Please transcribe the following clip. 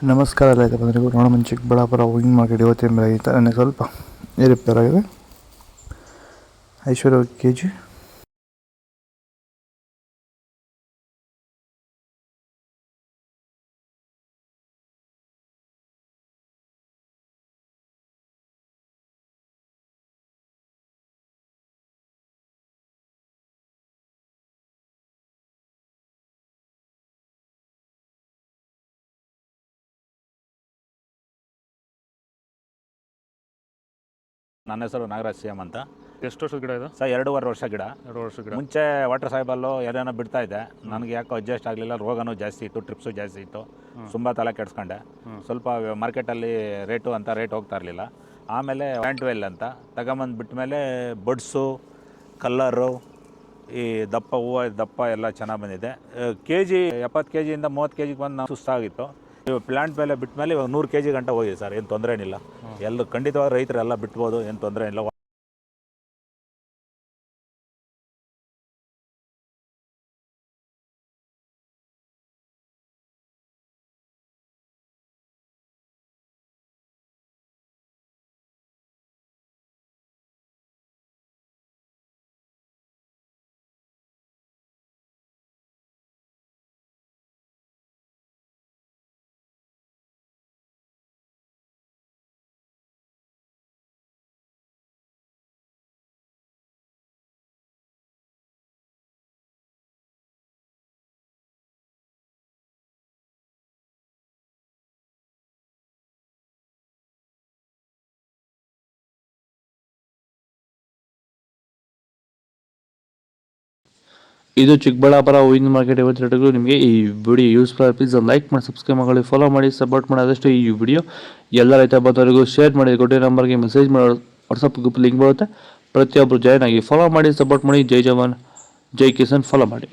ನಮಸ್ಕಾರ ರೈತ ಬಂಧುಗಳಿಗೂ. ನೋಡೋಣ ಚಿಕ್ಕಬಳ್ಳಾಪುರ ಹೂವಿನ ಮಾರ್ಕೆಟ್ ಇವತ್ತಿನ ಬೆಲೆ ಐತೆ ನನಗೆ ಸ್ವಲ್ಪ ಏರುಪೇರು ಆಗಿದೆ. ಐಶ್ವರ್ಯ ಕೆ ಜಿ ನನ್ನ ಹೆಸರು ನಾಗರಾಜ್ ಸಿಎಂ ಅಂತ. ಎಷ್ಟು ವರ್ಷದ ಗಿಡ ಇದು? ಸರ್ 2.5 ವರ್ಷ ಗಿಡ. 2 ವರ್ಷದ ಗಿಡ. ಮುಂಚೆ ವಾಟರ್ ಸಾಯಿಬಲ್ಲು ಏನೇನೋ ಬಿಡ್ತಾ ಇದ್ದೆ. ನನಗೆ ಯಾಕೋ ಅಡ್ಜಸ್ಟ್ ಆಗಲಿಲ್ಲ. ರೋಗನೂ ಜಾಸ್ತಿ ಇತ್ತು, ಟ್ರಿಪ್ಸು ಜಾಸ್ತಿ ಇತ್ತು. ತುಂಬ ತಲೆ ಕೆಡಿಸ್ಕೊಂಡೆ. ಸ್ವಲ್ಪ ಮಾರ್ಕೆಟಲ್ಲಿ ರೇಟ್ ಹೋಗ್ತಾ ಇರಲಿಲ್ಲ. ಆಮೇಲೆ ವ್ಯಾಂಟ್ವೆಲ್ ಅಂತ ತಗೊಂಬಂದು ಬಿಟ್ಟ ಮೇಲೆ ಬಡ್ಸು, ಕಲ್ಲರು, ಈ ದಪ್ಪ ಹೂವು ದಪ್ಪ ಎಲ್ಲ ಚೆನ್ನಾಗಿ ಬಂದಿದೆ. ಕೆ ಜಿ 70 ಕೆ ಜಿಯಿಂದ 30 ಕೆ ಜಿಗೆ ಬಂದು ನಾವು ಸುಸ್ತಾಗಿತ್ತು. ಇವಾಗ ಪ್ಲಾಂಟ್ ಮೇಲೆ ಬಿಟ್ಟ ಮೇಲೆ ಇವಾಗ 100 ಕೆ ಜಿ ಗಂಟೆ ಹೋಗಿದೆ ಸರ್. ಏನು ತೊಂದರೆ ಏನಿಲ್ಲ. ಎಲ್ಲರೂ ಖಂಡಿತವಾಗಿ ರೈತರೆಲ್ಲ ಬಿಟ್ಬೋದು, ಏನು ತೊಂದರೆ ಇಲ್ಲ. ಇದು ಚಿಕ್ಕಬಳ್ಳಾಪುರ ಹೂವಿನ ಮಾರ್ಕೆಟ್ ಇವತ್ತು ರೇಟ್ಗಳು. ನಿಮಗೆ ಈ ವಿಡಿಯೋ ಯೂಸ್ಫುಲ್ ಪ್ಲೀಸ್ ಲೈಕ್ ಮಾಡಿ, ಸಬ್ಸ್ಕ್ರೈಬ್ ಮಾಡಿ, ಫಾಲೋ ಮಾಡಿ, ಸಪೋರ್ಟ್ ಮಾಡಿ. ಆದಷ್ಟು ಈ ವಿಡಿಯೋ ಎಲ್ಲ ರೈತ ಬಂಧುವರಿಗೂ ಶೇರ್ ಮಾಡಿ. ಕೊಟ್ಟಿರೋ ನಂಬರ್ಗೆ ಮೆಸೇಜ್ ಮಾಡಿ, ವಾಟ್ಸಪ್ ಗ್ರೂಪ್ ಲಿಂಕ್ ಬರುತ್ತೆ. ಪ್ರತಿಯೊಬ್ಬರು ಜಾಯ್ನ್ ಆಗಿ ಫಾಲೋ ಮಾಡಿ, ಸಪೋರ್ಟ್ ಮಾಡಿ. ಜೈ ಜವಾನ್ ಜೈ ಕಿಸಾನ್ ಫಾಲೋ ಮಾಡಿ.